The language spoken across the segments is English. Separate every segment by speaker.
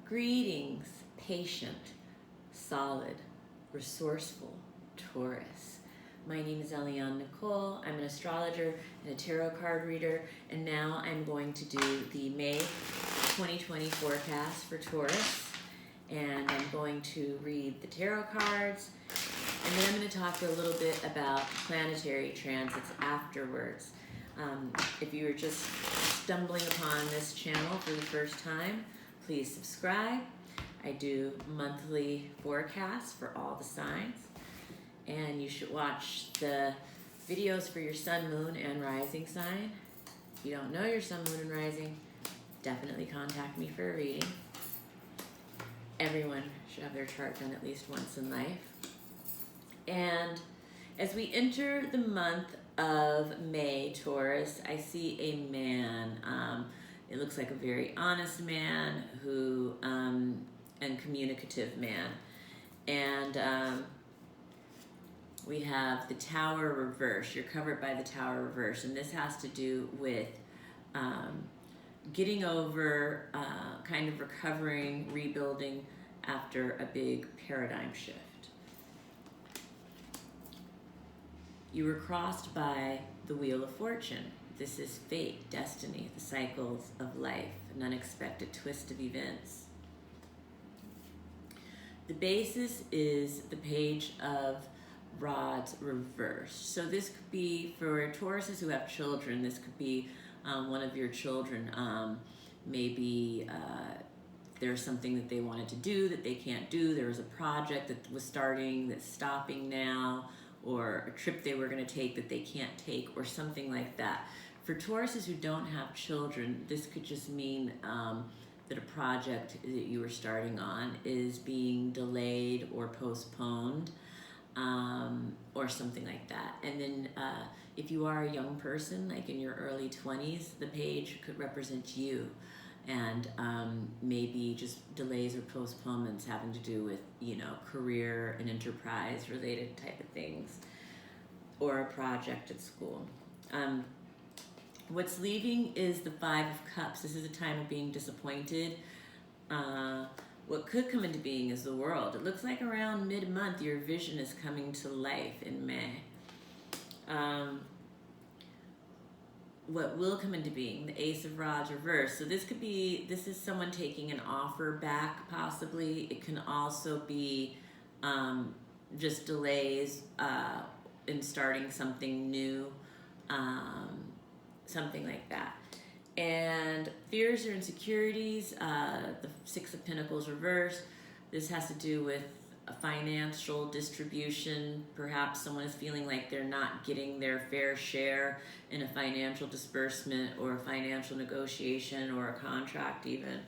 Speaker 1: Greetings, patient, solid, resourceful Taurus. My name is Eliane Nicole. I'm an astrologer and a tarot card reader, and now I'm going to do the May 2020 forecast for Taurus. And I'm going to read the tarot cards, and then I'm going to talk a little bit about planetary transits afterwards. If you are just stumbling upon this channel for the first time, please subscribe. I do monthly forecasts for all the signs, and you should watch the videos for your sun, moon, and rising sign. If you don't know your sun, moon, and rising, definitely contact me for a reading. Everyone should have their chart done at least once in life. And as we enter the month of May, Taurus, I see a man. It looks like a very honest man who, and communicative man. And we have the Tower reverse. You're covered by the Tower reverse, and this has to do with getting over, kind of recovering, rebuilding after a big paradigm shift. You were crossed by the Wheel of Fortune. This is fate, destiny, the cycles of life, an unexpected twist of events. The basis is the Page of Rods reverse. So this could be for Tauruses who have children. This could be one of your children. Maybe there's something that they wanted to do that they can't do. There was a project that was starting that's stopping now, or a trip they were going to take that they can't take, or something like that. For Tauruses who don't have children, this could just mean that a project that you were starting on is being delayed or postponed, or something like that. And then if you are a young person, like in your early 20s, the page could represent you, and maybe just delays or postponements having to do with, you know, career and enterprise related type of things, or a project at school. What's leaving is the Five of Cups. This is a time of being disappointed. What could come into being is the World. It looks like around mid-month your vision is coming to life in May. What will come into being, the Ace of Rods reverse. So this is someone taking an offer back, possibly. It can also be just delays in starting something new, something like that. And fears or insecurities, the Six of Pentacles reverse. This has to do with a financial distribution. Perhaps someone is feeling like they're not getting their fair share in a financial disbursement or a financial negotiation or a contract even.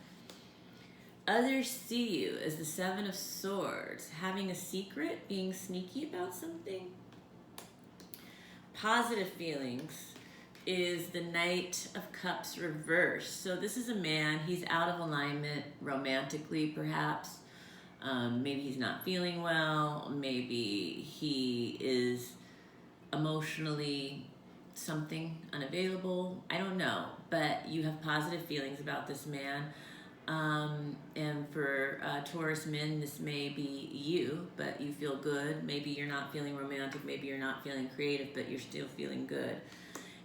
Speaker 1: Others see you as the Seven of Swords, having a secret, being sneaky about something. Positive feelings is the Knight of Cups reverse. So this is a man, he's out of alignment romantically perhaps. Maybe he's not feeling well. Maybe he is emotionally something unavailable. I don't know, but you have positive feelings about this man. And for Taurus men, this may be you, but you feel good. Maybe you're not feeling romantic. Maybe you're not feeling creative, but you're still feeling good.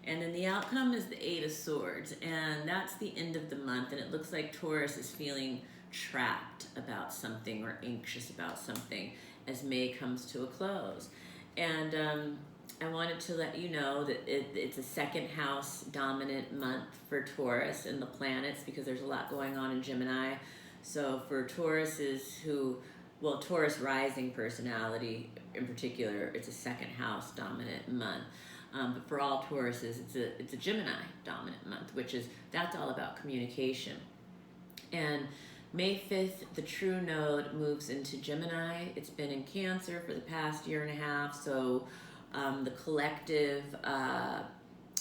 Speaker 1: And then the outcome is the Eight of Swords, and that's the end of the month. And it looks like Taurus is feeling trapped about something or anxious about something as May comes to a close. And I wanted to let you know that it's a second house dominant month for Taurus and the planets, because there's a lot going on in Gemini. So for Tauruses Taurus rising personality in particular, it's a second house dominant month. But for all Tauruses, it's a Gemini dominant month, that's all about communication. And May 5th, the true node moves into Gemini. It's been in Cancer for the past year and a half, so the collective,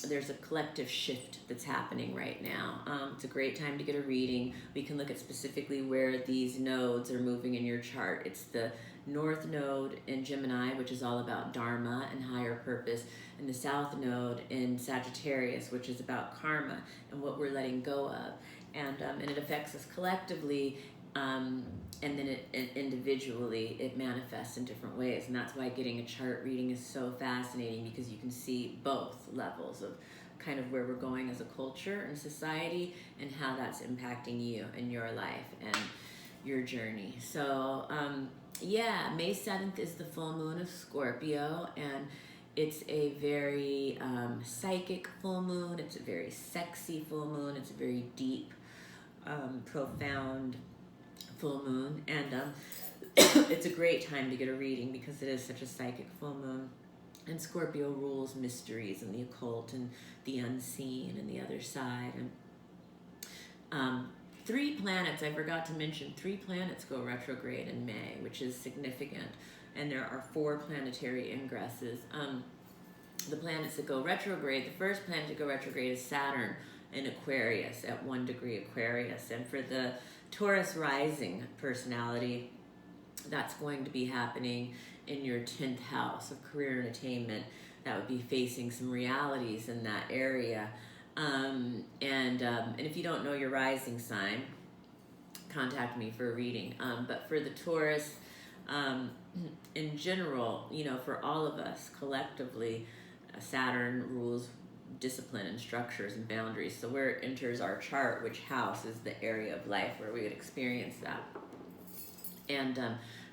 Speaker 1: there's a collective shift that's happening right now. It's a great time to get a reading. We can look at specifically where these nodes are moving in your chart. It's the North Node in Gemini, which is all about Dharma and higher purpose, and the South Node in Sagittarius, which is about karma and what we're letting go of. And it affects us collectively And then individually, it manifests in different ways. And that's why getting a chart reading is so fascinating, because you can see both levels of kind of where we're going as a culture and society, and how that's impacting you and your life and your journey. So, yeah, May 7th is the full moon of Scorpio, and it's a very psychic full moon. It's a very sexy full moon. It's a very deep, profound full moon, and it's a great time to get a reading because it is such a psychic full moon. And Scorpio rules mysteries and the occult and the unseen and the other side. And 3 planets, I forgot to mention, 3 planets go retrograde in May, which is significant. And there are 4 planetary ingresses. The planets that go retrograde, the first planet to go retrograde is Saturn in Aquarius at 1 degree Aquarius. And for the Taurus rising personality, that's going to be happening in your 10th house of career and attainment. That would be facing some realities in that area. And if you don't know your rising sign, contact me for a reading. But for the Taurus, in general, you know, for all of us collectively, Saturn rules discipline and structures and boundaries. So where it enters our chart, which house is the area of life where we would experience that. And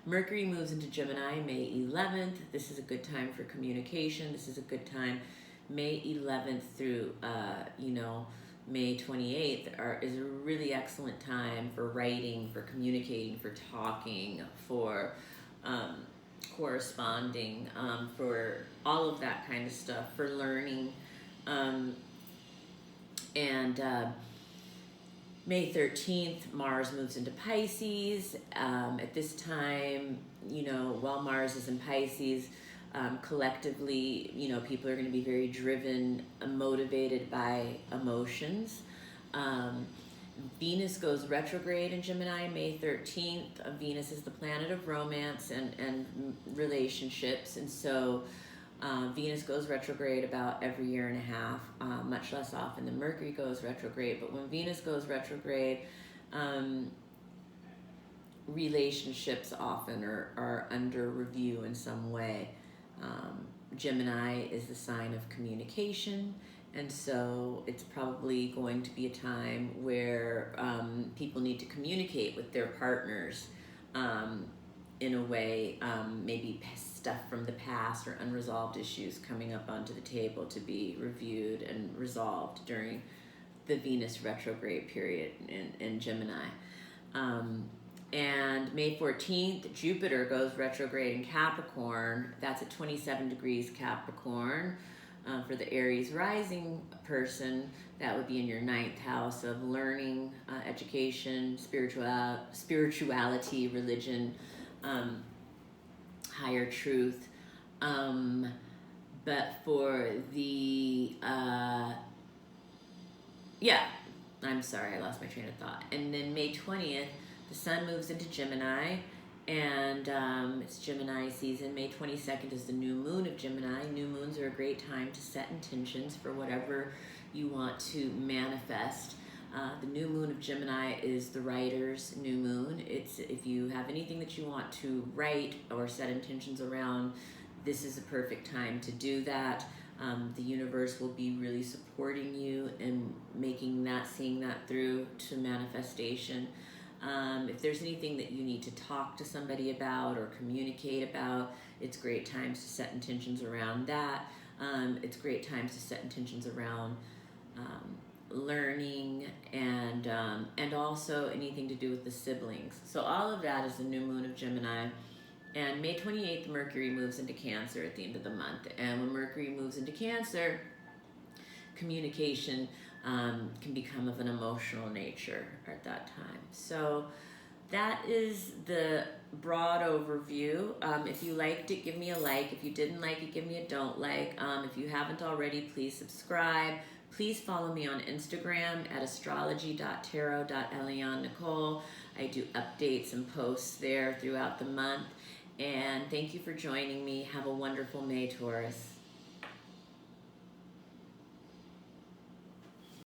Speaker 1: Mercury moves into Gemini May 11th. This is a good time for communication. This is a good time. May 11th through, May 28th is a really excellent time for writing, for communicating, for talking, for corresponding, for all of that kind of stuff, for learning. May 13th, Mars moves into Pisces. At this time, while Mars is in Pisces, collectively, people are going to be very driven, motivated by emotions. Venus goes retrograde in Gemini May 13th. Venus is the planet of romance and relationships, and so Venus goes retrograde about every year and a half, much less often than Mercury goes retrograde. But when Venus goes retrograde, relationships often are under review in some way. Gemini is the sign of communication, and so it's probably going to be a time where people need to communicate with their partners in a way, maybe stuff from the past or unresolved issues coming up onto the table to be reviewed and resolved during the Venus retrograde period in Gemini. And May 14th, Jupiter goes retrograde in Capricorn. That's at 27 degrees Capricorn. For the Aries rising person, that would be in your 9th house of learning, education, spirituality, religion, higher truth. But for the, I'm sorry, I lost my train of thought. And then May 20th, the sun moves into Gemini, and it's Gemini season. May 22nd is the new moon of Gemini. New moons are a great time to set intentions for whatever you want to manifest. The new moon of Gemini is the writer's new moon. It's if you have anything that you want to write or set intentions around, this is a perfect time to do that. The universe will be really supporting you and seeing that through to manifestation. If there's anything that you need to talk to somebody about or communicate about, it's great times to set intentions around that. It's great times to set intentions around learning and also anything to do with the siblings. So all of that is the new moon of Gemini. And May 28th, Mercury moves into Cancer at the end of the month. And when Mercury moves into Cancer, communication can become of an emotional nature at that time. So that is the broad overview. If you liked it, give me a like. If you didn't like it, give me a don't like. If you haven't already, please subscribe. Please follow me on Instagram at astrology.tarot.eliannicole. I do updates and posts there throughout the month. And thank you for joining me. Have a wonderful May, Taurus.